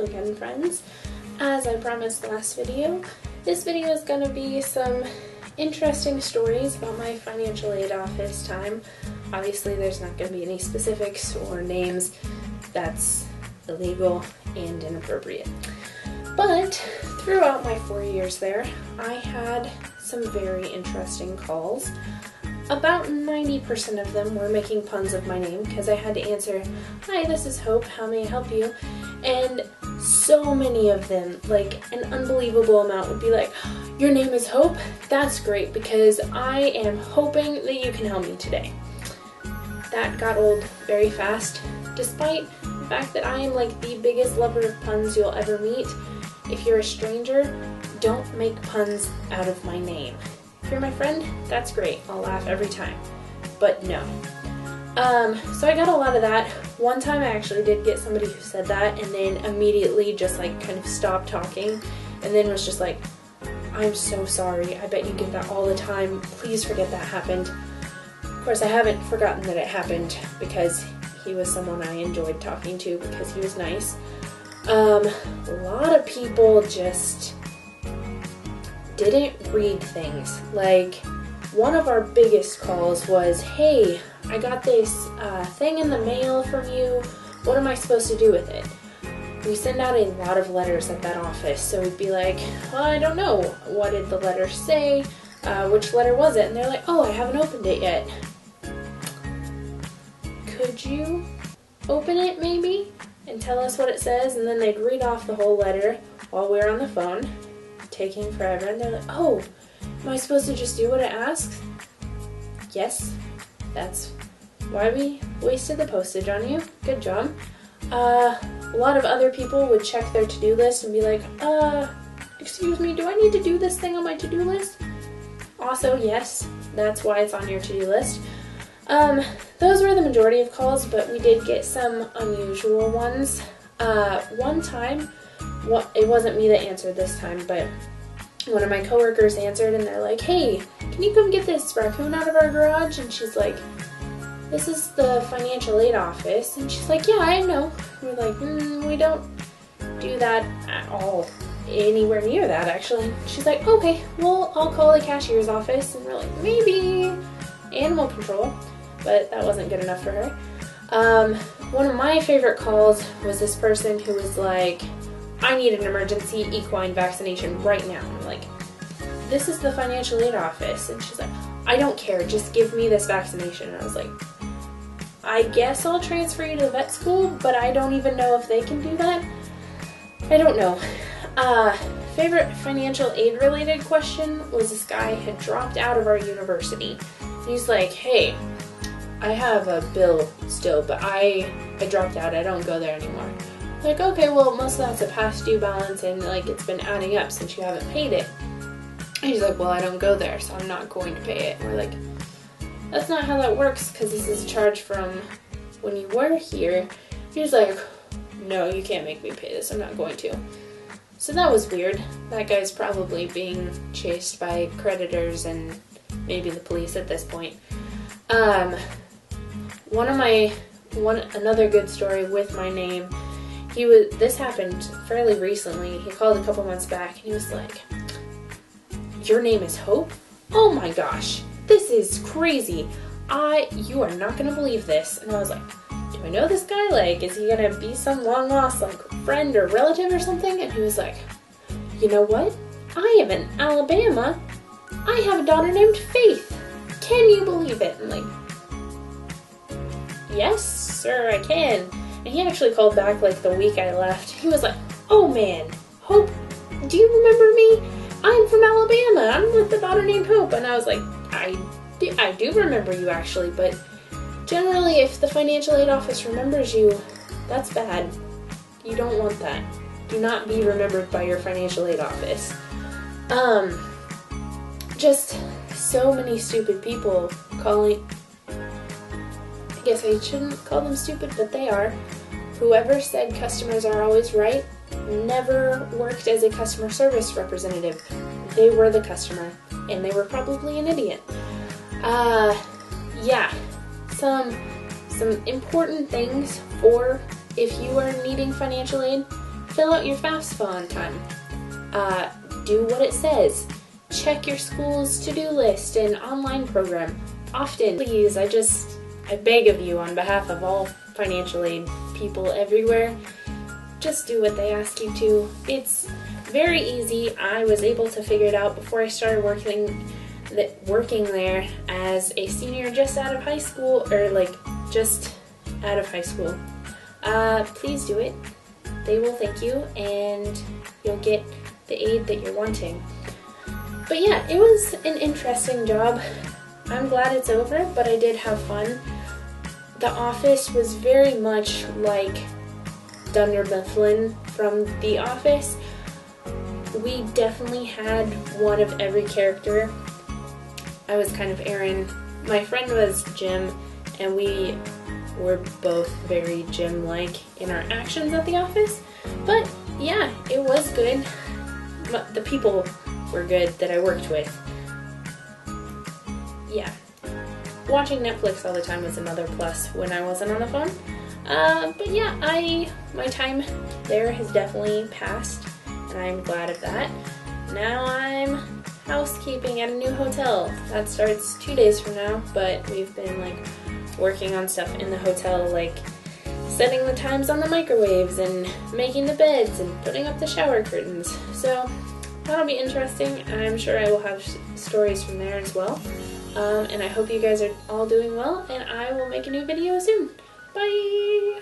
Hello again, friends. As I promised last video, this video is going to be some interesting stories about my financial aid office time. Obviously there's not going to be any specifics or names. That's illegal and inappropriate. But throughout my 4 years there, I had some very interesting calls. About 90% of them were making puns of my name because I had to answer, "Hi, this is Hope, how may I help you?" And so many of them, like an unbelievable amount, would be like, "Your name is Hope? That's great because I am hoping that you can help me today." That got old very fast, despite the fact that I am like the biggest lover of puns you'll ever meet. If you're a stranger, don't make puns out of my name. If you're my friend, that's great. I'll laugh every time. But no. So I got a lot of that. One time I actually did get somebody who said that and then immediately just like kind of stopped talking and then was just like, "I'm so sorry. I bet you get that all the time. Please forget that happened." Of course, I haven't forgotten that it happened because he was someone I enjoyed talking to because he was nice. A lot of people just didn't read things. Like, one of our biggest calls was, "Hey, I got this thing in the mail from you. What am I supposed to do with it?" We send out a lot of letters at that office, so we'd be like, "Well, I don't know. What did the letter say? Which letter was it?" And they're like, "Oh, I haven't opened it yet." "Could you open it maybe and tell us what it says?" And then they'd read off the whole letter while we were on the phone, taking forever, and they're like, "Oh, am I supposed to just do what it asks?" Yes, that's why we wasted the postage on you. Good job. A lot of other people would check their to-do list and be like, "Excuse me, do I need to do this thing on my to-do list?" Also, yes, that's why it's on your to-do list. Those were the majority of calls, but we did get some unusual ones. One time, it wasn't me that answered this time, but one of my coworkers answered and they're like, "Hey, can you come get this raccoon out of our garage?" And she's like, "This is the financial aid office." And she's like, "Yeah, I know." We're like, "We don't do that at all, anywhere near that actually." She's like, "Okay, well, I'll call the cashier's office." And we're like, maybe animal control, but that wasn't good enough for her. One of my favorite calls was this person who was like, "I need an emergency equine vaccination right now." I'm like, "This is the financial aid office." And she's like, "I don't care, just give me this vaccination." And I was like, "I guess I'll transfer you to vet school, but I don't even know if they can do that." I don't know. Favorite financial aid related question was this guy had dropped out of our university. And he's like, "Hey, I have a bill still, but I dropped out. I don't go there anymore." Like, "Okay, well, most of that's a past due balance and like it's been adding up since you haven't paid it." And he's like, "Well, I don't go there, so I'm not going to pay it." And we're like, "That's not how that works because this is a charge from when you were here." He's like, "No, you can't make me pay this. I'm not going to." So that was weird. That guy's probably being chased by creditors and maybe the police at this point. Another good story with my name. This happened fairly recently. He called a couple months back and he was like, "Your name is Hope? Oh my gosh, this is crazy. You are not gonna believe this." And I was like, "Do I know this guy? Like, is he gonna be some long lost like friend or relative or something?" And he was like, "You know what? I am in Alabama. I have a daughter named Faith. Can you believe it?" I'm like, "Yes, sir, I can." And he actually called back like the week I left. He was like, "Oh man, Hope, do you remember me? I'm from Alabama. I'm with the daughter named Hope." And I was like, I do remember you actually, but generally if the financial aid office remembers you, that's bad. You don't want that. Do not be remembered by your financial aid office. Just so many stupid people calling. I guess I shouldn't call them stupid, but they are. Whoever said customers are always right never worked as a customer service representative. They were the customer, and they were probably an idiot. Yeah, some important things for if you are needing financial aid. Fill out your FAFSA on time. Do what it says. Check your school's to-do list and online program often. Please, I beg of you on behalf of all financial aid people everywhere, just do what they ask you to. It's very easy. I was able to figure it out before I started working there as a senior just out of high school, or like just out of high school. Please do it. They will thank you and you'll get the aid that you're wanting. But yeah, it was an interesting job. I'm glad it's over, but I did have fun. The office was very much like Dunder Mifflin from The Office. We definitely had one of every character. I was kind of Aaron. My friend was Jim, and we were both very Jim-like in our actions at the office. But yeah, it was good. The people were good that I worked with. Yeah. Watching Netflix all the time was another plus when I wasn't on the phone. But yeah, my time there has definitely passed, and I'm glad of that. Now I'm housekeeping at a new hotel. That starts 2 days from now, but we've been like working on stuff in the hotel, like setting the times on the microwaves and making the beds and putting up the shower curtains. So that'll be interesting. I'm sure I will have stories from there as well. And I hope you guys are all doing well, and I will make a new video soon. Bye!